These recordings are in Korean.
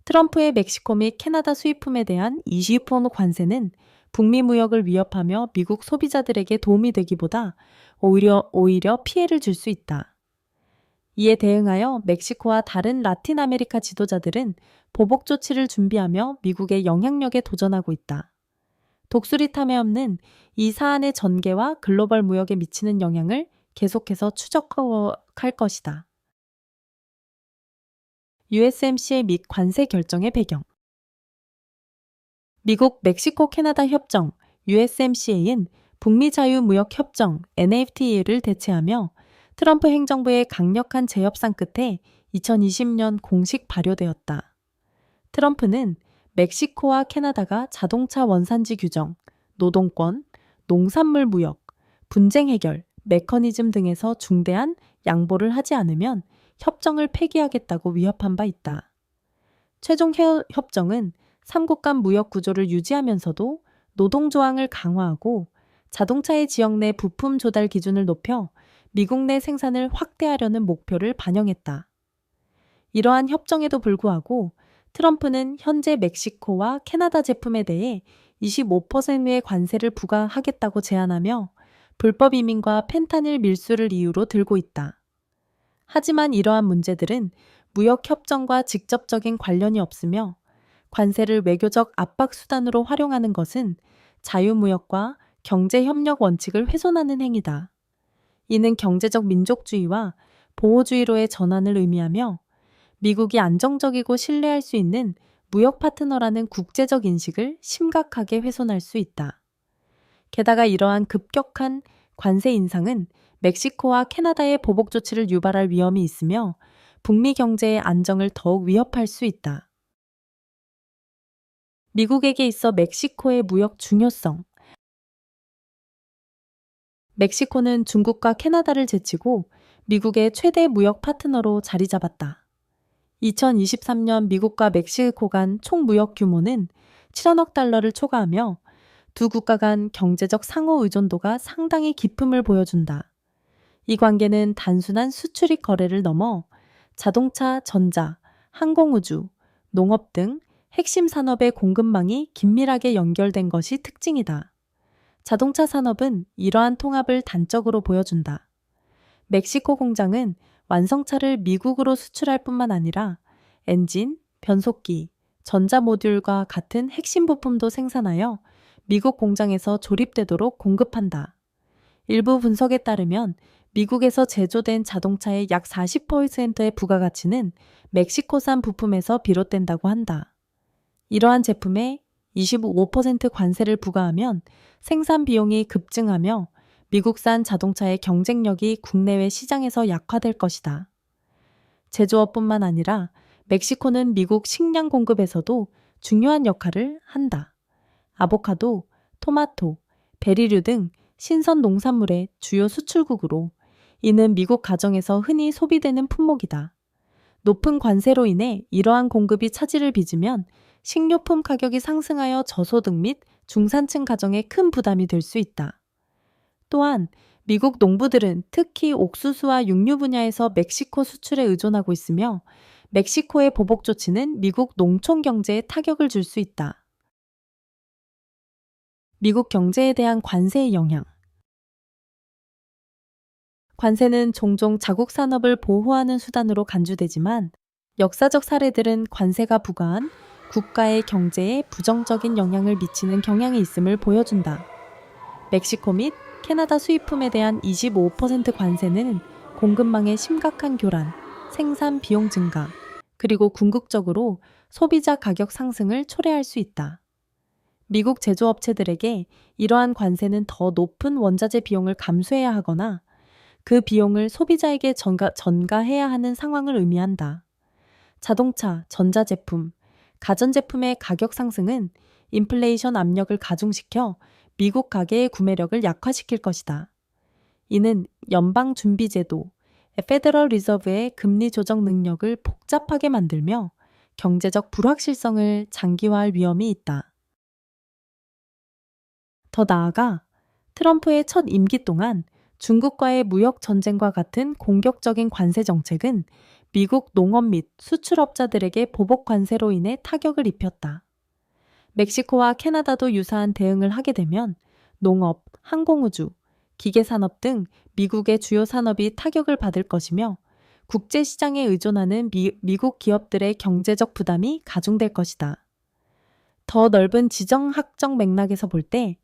트럼프의 멕시코 및 캐나다 수입품에 대한 20% 관세는 북미 무역을 위협하며 미국 소비자들에게 도움이 되기보다 오히려 피해를 줄 수 있다. 이에 대응하여 멕시코와 다른 라틴 아메리카 지도자들은 보복 조치를 준비하며 미국의 영향력에 도전하고 있다. 독수리 탐에 없는 이 사안의 전개와 글로벌 무역에 미치는 영향을 계속해서 추적할 것이다. USMCA 및 관세 결정의 배경. 미국 멕시코 캐나다 협정 USMCA는 북미 자유무역 협정 NFTA를 대체하며 트럼프 행정부의 강력한 재협상 끝에 2020년 공식 발효되었다. 트럼프는 멕시코와 캐나다가 자동차 원산지 규정, 노동권, 농산물 무역, 분쟁 해결, 메커니즘 등에서 중대한 양보를 하지 않으면 협정을 폐기하겠다고 위협한 바 있다. 최종 협정은 3국 간 무역 구조를 유지하면서도 노동 조항을 강화하고 자동차의 지역 내 부품 조달 기준을 높여 미국 내 생산을 확대하려는 목표를 반영했다. 이러한 협정에도 불구하고 트럼프는 현재 멕시코와 캐나다 제품에 대해 25%의 관세를 부과하겠다고 제안하며 불법 이민과 펜타닐 밀수를 이유로 들고 있다. 하지만 이러한 문제들은 무역 협정과 직접적인 관련이 없으며 관세를 외교적 압박 수단으로 활용하는 것은 자유무역과 경제협력 원칙을 훼손하는 행위다. 이는 경제적 민족주의와 보호주의로의 전환을 의미하며 미국이 안정적이고 신뢰할 수 있는 무역 파트너라는 국제적 인식을 심각하게 훼손할 수 있다. 게다가 이러한 급격한 관세 인상은 멕시코와 캐나다의 보복 조치를 유발할 위험이 있으며 북미 경제의 안정을 더욱 위협할 수 있다. 미국에게 있어 멕시코의 무역 중요성. 멕시코는 중국과 캐나다를 제치고 미국의 최대 무역 파트너로 자리 잡았다. 2023년 미국과 멕시코 간 총 무역 규모는 7천억 달러를 초과하며 두 국가 간 경제적 상호 의존도가 상당히 깊음을 보여준다. 이 관계는 단순한 수출입 거래를 넘어 자동차, 전자, 항공우주, 농업 등 핵심 산업의 공급망이 긴밀하게 연결된 것이 특징이다. 자동차 산업은 이러한 통합을 단적으로 보여준다. 멕시코 공장은 완성차를 미국으로 수출할 뿐만 아니라 엔진, 변속기, 전자 모듈과 같은 핵심 부품도 생산하여 미국 공장에서 조립되도록 공급한다. 일부 분석에 따르면 미국에서 제조된 자동차의 약 40%의 부가가치는 멕시코산 부품에서 비롯된다고 한다. 이러한 제품에 25% 관세를 부과하면 생산 비용이 급증하며 미국산 자동차의 경쟁력이 국내외 시장에서 약화될 것이다. 제조업뿐만 아니라 멕시코는 미국 식량 공급에서도 중요한 역할을 한다. 아보카도, 토마토, 베리류 등 신선 농산물의 주요 수출국으로 이는 미국 가정에서 흔히 소비되는 품목이다. 높은 관세로 인해 이러한 공급이 차질을 빚으면 식료품 가격이 상승하여 저소득 및 중산층 가정에 큰 부담이 될 수 있다. 또한 미국 농부들은 특히 옥수수와 육류 분야에서 멕시코 수출에 의존하고 있으며 멕시코의 보복 조치는 미국 농촌 경제에 타격을 줄 수 있다. 미국 경제에 대한 관세의 영향. 관세는 종종 자국 산업을 보호하는 수단으로 간주되지만 역사적 사례들은 관세가 부과한 국가의 경제에 부정적인 영향을 미치는 경향이 있음을 보여준다. 멕시코 및 캐나다 수입품에 대한 25% 관세는 공급망의 심각한 교란, 생산 비용 증가, 그리고 궁극적으로 소비자 가격 상승을 초래할 수 있다. 미국 제조업체들에게 이러한 관세는 더 높은 원자재 비용을 감수해야 하거나 그 비용을 소비자에게 전가해야 하는 상황을 의미한다. 자동차, 전자제품, 가전제품의 가격 상승은 인플레이션 압력을 가중시켜 미국 가계의 구매력을 약화시킬 것이다. 이는 연방준비제도, 페더럴 리저브의 금리 조정 능력을 복잡하게 만들며 경제적 불확실성을 장기화할 위험이 있다. 더 나아가 트럼프의 첫 임기 동안 중국과의 무역 전쟁과 같은 공격적인 관세 정책은 미국 농업 및 수출업자들에게 보복 관세로 인해 타격을 입혔다. 멕시코와 캐나다도 유사한 대응을 하게 되면 농업, 항공우주, 기계산업 등 미국의 주요 산업이 타격을 받을 것이며 국제시장에 의존하는 미국 기업들의 경제적 부담이 가중될 것이다. 더 넓은 지정학적 맥락에서 볼 때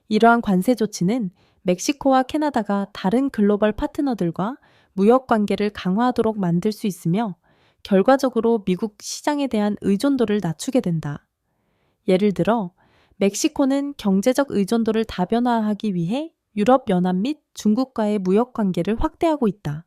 이러한 관세 조치는 멕시코와 캐나다가 다른 글로벌 파트너들과 무역 관계를 강화하도록 만들 수 있으며 결과적으로 미국 시장에 대한 의존도를 낮추게 된다. 예를 들어 멕시코는 경제적 의존도를 다변화하기 위해 유럽연합 및 중국과의 무역 관계를 확대하고 있다.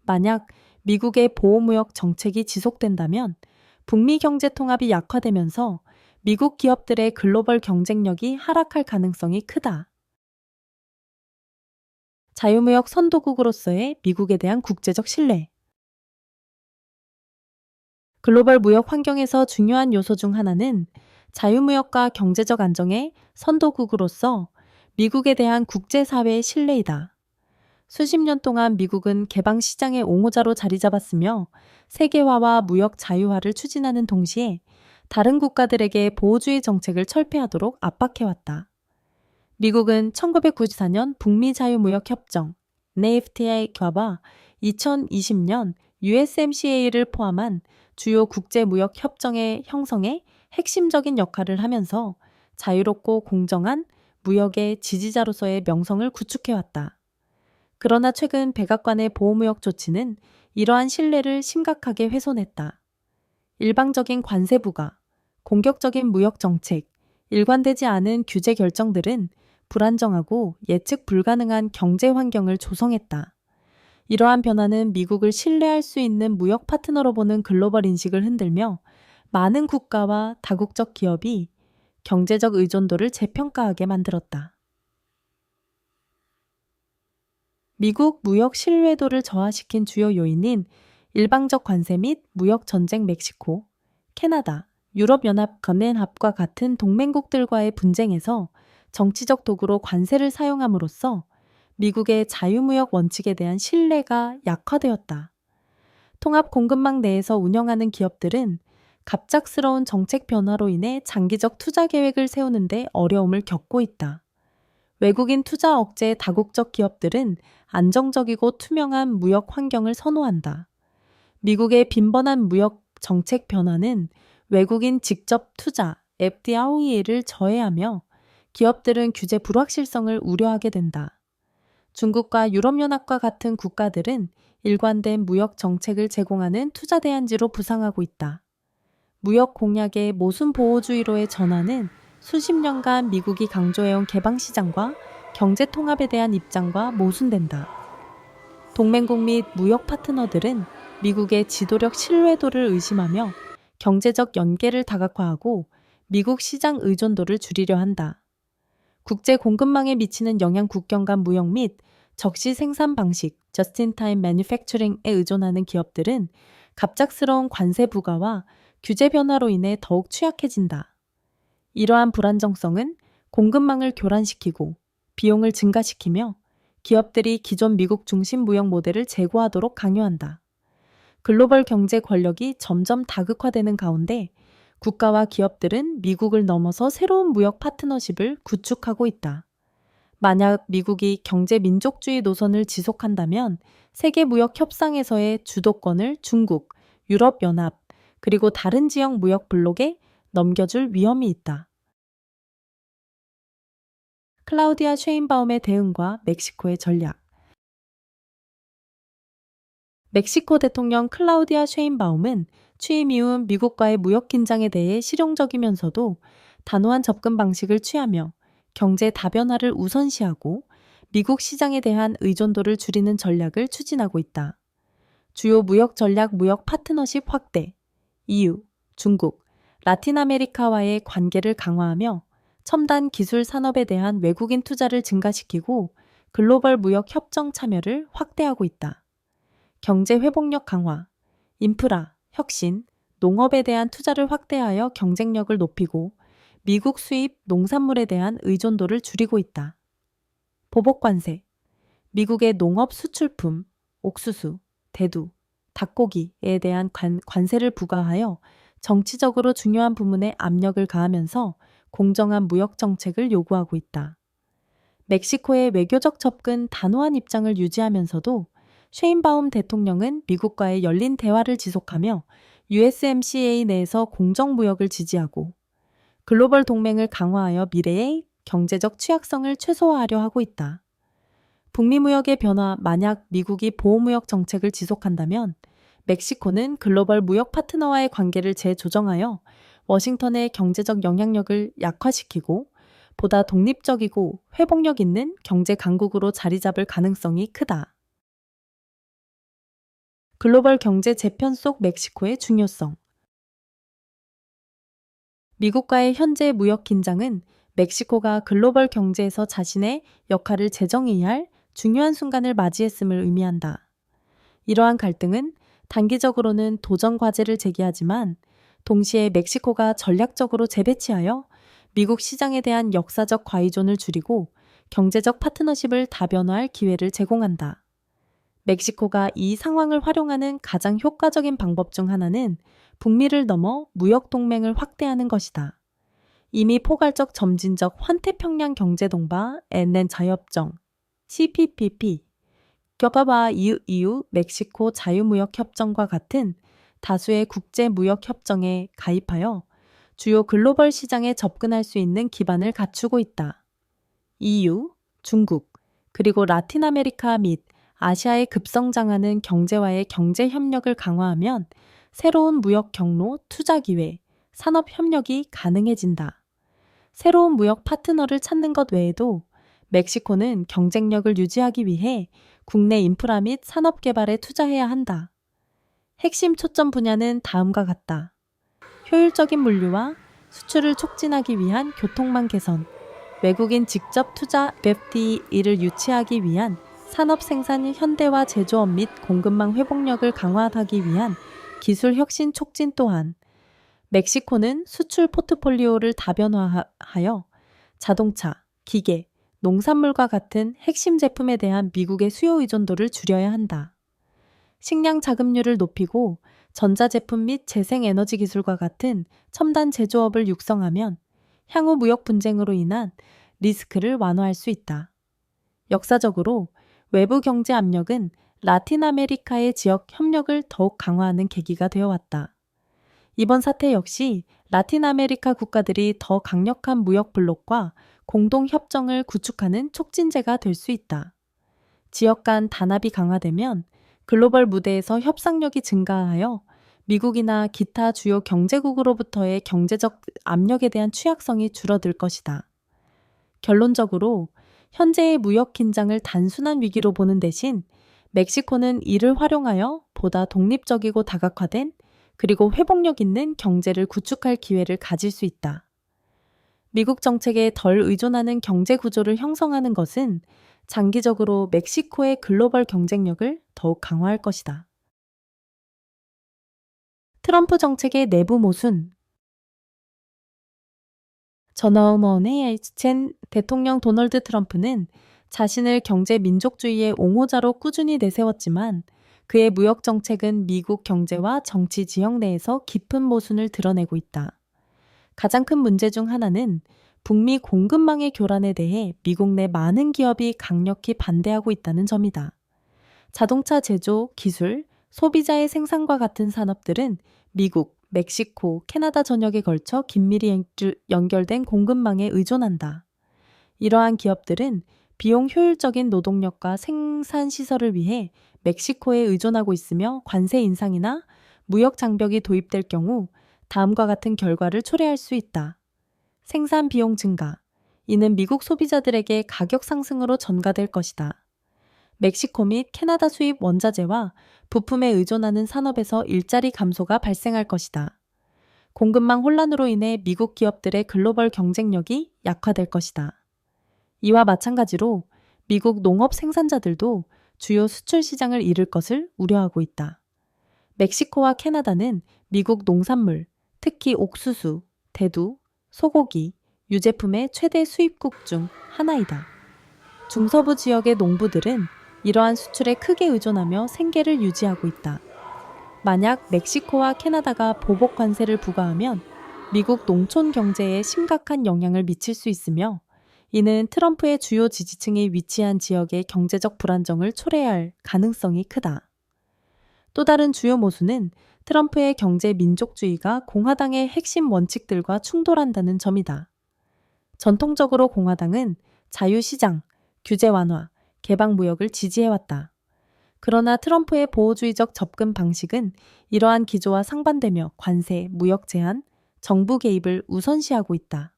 만약 미국의 보호무역 정책이 지속된다면 북미 경제 통합이 약화되면서 미국 기업들의 글로벌 경쟁력이 하락할 가능성이 크다. 자유무역 선도국으로서의 미국에 대한 국제적 신뢰. 글로벌 무역 환경에서 중요한 요소 중 하나는 자유무역과 경제적 안정의 선도국으로서 미국에 대한 국제사회의 신뢰이다. 수십 년 동안 미국은 개방 시장의 옹호자로 자리 잡았으며 세계화와 무역 자유화를 추진하는 동시에 다른 국가들에게 보호주의 정책을 철폐하도록 압박해왔다. 미국은 1994년 북미 자유무역 협정 NAFTA와 2020년 USMCA를 포함한 주요 국제무역 협정의 형성에 핵심적인 역할을 하면서 자유롭고 공정한 무역의 지지자로서의 명성을 구축해왔다. 그러나 최근 백악관의 보호무역 조치는 이러한 신뢰를 심각하게 훼손했다. 일방적인 관세 부과, 공격적인 무역 정책, 일관되지 않은 규제 결정들은 불안정하고 예측 불가능한 경제 환경을 조성했다. 이러한 변화는 미국을 신뢰할 수 있는 무역 파트너로 보는 글로벌 인식을 흔들며 많은 국가와 다국적 기업이 경제적 의존도를 재평가하게 만들었다. 미국 무역 신뢰도를 저하시킨 주요 요인인 일방적 관세 및 무역 전쟁 멕시코, 캐나다, 유럽연합 건넨합과 같은 동맹국들과의 분쟁에서 정치적 도구로 관세를 사용함으로써 미국의 자유무역 원칙에 대한 신뢰가 약화되었다. 통합 공급망 내에서 운영하는 기업들은 갑작스러운 정책 변화로 인해 장기적 투자 계획을 세우는 데 어려움을 겪고 있다. 외국인 투자 억제 다국적 기업들은 안정적이고 투명한 무역 환경을 선호한다. 미국의 빈번한 무역 정책 변화는 외국인 직접 투자, FDI를 저해하며 기업들은 규제 불확실성을 우려하게 된다. 중국과 유럽연합과 같은 국가들은 일관된 무역 정책을 제공하는 투자 대안지로 부상하고 있다. 무역 공약의 모순 보호주의로의 전환은 수십 년간 미국이 강조해온 개방시장과 경제 통합에 대한 입장과 모순된다. 동맹국 및 무역 파트너들은 미국의 지도력 신뢰도를 의심하며 경제적 연계를 다각화하고 미국 시장 의존도를 줄이려 한다. 국제 공급망에 미치는 영향 국경 간 무역 및 적시 생산 방식, just-in-time manufacturing에 의존하는 기업들은 갑작스러운 관세 부과와 규제 변화로 인해 더욱 취약해진다. 이러한 불안정성은 공급망을 교란시키고 비용을 증가시키며 기업들이 기존 미국 중심 무역 모델을 제고하도록 강요한다. 글로벌 경제 권력이 점점 다극화되는 가운데 국가와 기업들은 미국을 넘어서 새로운 무역 파트너십을 구축하고 있다. 만약 미국이 경제 민족주의 노선을 지속한다면 세계 무역 협상에서의 주도권을 중국, 유럽연합, 그리고 다른 지역 무역 블록에 넘겨줄 위험이 있다. 클라우디아 쉐인바움의 대응과 멕시코의 전략. 멕시코 대통령 클라우디아 쉐인바움은 취임 이후 미국과의 무역 긴장에 대해 실용적이면서도 단호한 접근 방식을 취하며 경제 다변화를 우선시하고 미국 시장에 대한 의존도를 줄이는 전략을 추진하고 있다. 주요 무역 전략 무역 파트너십 확대, EU, 중국, 라틴 아메리카와의 관계를 강화하며 첨단 기술 산업에 대한 외국인 투자를 증가시키고 글로벌 무역 협정 참여를 확대하고 있다. 경제 회복력 강화, 인프라, 혁신, 농업에 대한 투자를 확대하여 경쟁력을 높이고 미국 수입 농산물에 대한 의존도를 줄이고 있다. 보복 관세, 미국의 농업 수출품, 옥수수, 대두, 닭고기에 대한 관세를 부과하여 정치적으로 중요한 부문에 압력을 가하면서 공정한 무역 정책을 요구하고 있다. 멕시코의 외교적 접근 단호한 입장을 유지하면서도 쉐인바움 대통령은 미국과의 열린 대화를 지속하며 USMCA 내에서 공정무역을 지지하고 글로벌 동맹을 강화하여 미래의 경제적 취약성을 최소화하려 하고 있다. 북미 무역의 변화, 만약 미국이 보호무역 정책을 지속한다면 멕시코는 글로벌 무역 파트너와의 관계를 재조정하여 워싱턴의 경제적 영향력을 약화시키고 보다 독립적이고 회복력 있는 경제 강국으로 자리 잡을 가능성이 크다. 글로벌 경제 재편 속 멕시코의 중요성. 미국과의 현재 무역 긴장은 멕시코가 글로벌 경제에서 자신의 역할을 재정의해야 할 중요한 순간을 맞이했음을 의미한다. 이러한 갈등은 단기적으로는 도전 과제를 제기하지만 동시에 멕시코가 전략적으로 재배치하여 미국 시장에 대한 역사적 과의존을 줄이고 경제적 파트너십을 다변화할 기회를 제공한다. 멕시코가 이 상황을 활용하는 가장 효과적인 방법 중 하나는 북미를 넘어 무역 동맹을 확대하는 것이다. 이미 포괄적 점진적 환태평양 경제동바 NN 자유협정 CPTPP, 껴봐봐 EU 멕시코 자유무역협정과 같은 다수의 국제무역협정에 가입하여 주요 글로벌 시장에 접근할 수 있는 기반을 갖추고 있다. EU, 중국, 그리고 라틴 아메리카 및 아시아의 급성장하는 경제와의 경제 협력을 강화하면 새로운 무역 경로, 투자 기회, 산업 협력이 가능해진다. 새로운 무역 파트너를 찾는 것 외에도 멕시코는 경쟁력을 유지하기 위해 국내 인프라 및 산업 개발에 투자해야 한다. 핵심 초점 분야는 다음과 같다. 효율적인 물류와 수출을 촉진하기 위한 교통망 개선, 외국인 직접 투자 FTE를 유치하기 위한 산업 생산 현대화 제조업 및 공급망 회복력을 강화하기 위한 기술 혁신 촉진 또한 멕시코는 수출 포트폴리오를 다변화하여 자동차, 기계, 농산물과 같은 핵심 제품에 대한 미국의 수요 의존도를 줄여야 한다. 식량 자급률을 높이고 전자제품 및 재생에너지 기술과 같은 첨단 제조업을 육성하면 향후 무역 분쟁으로 인한 리스크를 완화할 수 있다. 역사적으로 외부 경제 압력은 라틴 아메리카의 지역 협력을 더욱 강화하는 계기가 되어 왔다. 이번 사태 역시 라틴 아메리카 국가들이 더 강력한 무역 블록과 공동 협정을 구축하는 촉진제가 될 수 있다. 지역 간 단합이 강화되면 글로벌 무대에서 협상력이 증가하여 미국이나 기타 주요 경제국으로부터의 경제적 압력에 대한 취약성이 줄어들 것이다. 결론적으로 현재의 무역 긴장을 단순한 위기로 보는 대신 멕시코는 이를 활용하여 보다 독립적이고 다각화된 그리고 회복력 있는 경제를 구축할 기회를 가질 수 있다. 미국 정책에 덜 의존하는 경제 구조를 형성하는 것은 장기적으로 멕시코의 글로벌 경쟁력을 더욱 강화할 것이다. 트럼프 정책의 내부 모순. 전어머니의 젠 대통령 도널드 트럼프는 자신을 경제 민족주의의 옹호자로 꾸준히 내세웠지만 그의 무역 정책은 미국 경제와 정치 지형 내에서 깊은 모순을 드러내고 있다. 가장 큰 문제 중 하나는 북미 공급망의 교란에 대해 미국 내 많은 기업이 강력히 반대하고 있다는 점이다. 자동차 제조, 기술, 소비자의 생산과 같은 산업들은 미국, 멕시코, 캐나다 전역에 걸쳐 긴밀히 연결된 공급망에 의존한다. 이러한 기업들은 비용 효율적인 노동력과 생산 시설을 위해 멕시코에 의존하고 있으며 관세 인상이나 무역 장벽이 도입될 경우 다음과 같은 결과를 초래할 수 있다. 생산 비용 증가. 이는 미국 소비자들에게 가격 상승으로 전가될 것이다. 멕시코 및 캐나다 수입 원자재와 부품에 의존하는 산업에서 일자리 감소가 발생할 것이다. 공급망 혼란으로 인해 미국 기업들의 글로벌 경쟁력이 약화될 것이다. 이와 마찬가지로 미국 농업 생산자들도 주요 수출 시장을 잃을 것을 우려하고 있다. 멕시코와 캐나다는 미국 농산물, 특히 옥수수, 대두, 소고기, 유제품의 최대 수입국 중 하나이다. 중서부 지역의 농부들은 이러한 수출에 크게 의존하며 생계를 유지하고 있다. 만약 멕시코와 캐나다가 보복 관세를 부과하면 미국 농촌 경제에 심각한 영향을 미칠 수 있으며 이는 트럼프의 주요 지지층이 위치한 지역의 경제적 불안정을 초래할 가능성이 크다. 또 다른 주요 모순은 트럼프의 경제 민족주의가 공화당의 핵심 원칙들과 충돌한다는 점이다. 전통적으로 공화당은 자유시장, 규제 완화, 개방 무역을 지지해왔다. 그러나 트럼프의 보호주의적 접근 방식은 이러한 기조와 상반되며 관세, 무역 제한, 정부 개입을 우선시하고 있다.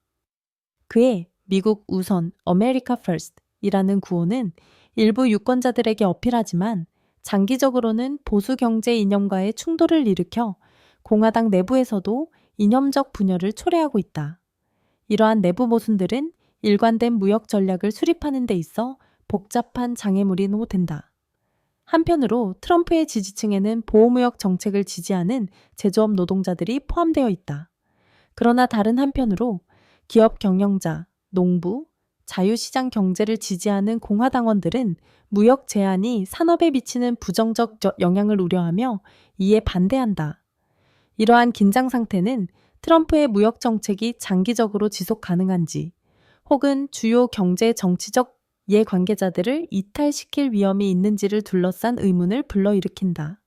그의 미국 우선, America First 이라는 구호는 일부 유권자들에게 어필하지만 장기적으로는 보수 경제 이념과의 충돌을 일으켜 공화당 내부에서도 이념적 분열을 초래하고 있다. 이러한 내부 모순들은 일관된 무역 전략을 수립하는 데 있어 복잡한 장애물이 된다. 한편으로 트럼프의 지지층에는 보호무역 정책을 지지하는 제조업 노동자들이 포함되어 있다. 그러나 다른 한편으로 기업 경영자, 농부, 자유시장 경제를 지지하는 공화당원들은 무역 제한이 산업에 미치는 부정적 영향을 우려하며 이에 반대한다. 이러한 긴장 상태는 트럼프의 무역 정책이 장기적으로 지속 가능한지 혹은 주요 경제 정치적 이해관계자들을 이탈시킬 위험이 있는지를 둘러싼 의문을 불러일으킨다.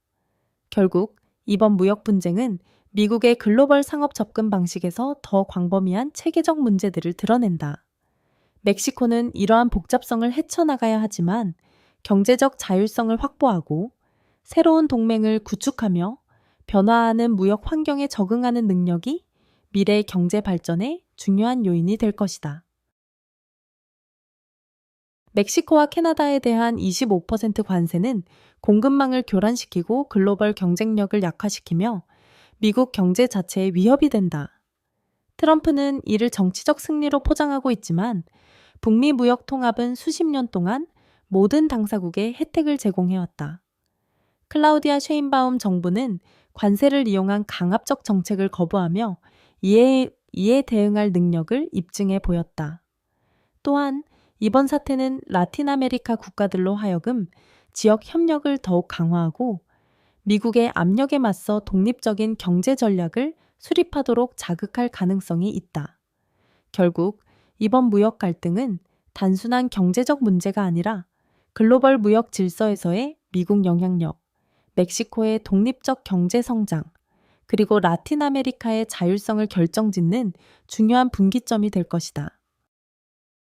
결국 이번 무역 분쟁은 미국의 글로벌 상업 접근 방식에서 더 광범위한 체계적 문제들을 드러낸다. 멕시코는 이러한 복잡성을 헤쳐나가야 하지만 경제적 자율성을 확보하고 새로운 동맹을 구축하며 변화하는 무역 환경에 적응하는 능력이 미래 경제 발전의 중요한 요인이 될 것이다. 멕시코와 캐나다에 대한 25% 관세는 공급망을 교란시키고 글로벌 경쟁력을 약화시키며 미국 경제 자체에 위협이 된다. 트럼프는 이를 정치적 승리로 포장하고 있지만 북미 무역 통합은 수십 년 동안 모든 당사국에 혜택을 제공해왔다. 클라우디아 셰인바움 정부는 관세를 이용한 강압적 정책을 거부하며 이에 대응할 능력을 입증해 보였다. 또한 이번 사태는 라틴 아메리카 국가들로 하여금 지역 협력을 더욱 강화하고 미국의 압력에 맞서 독립적인 경제 전략을 수립하도록 자극할 가능성이 있다. 결국 이번 무역 갈등은 단순한 경제적 문제가 아니라 글로벌 무역 질서에서의 미국 영향력, 멕시코의 독립적 경제 성장, 그리고 라틴 아메리카의 자율성을 결정짓는 중요한 분기점이 될 것이다.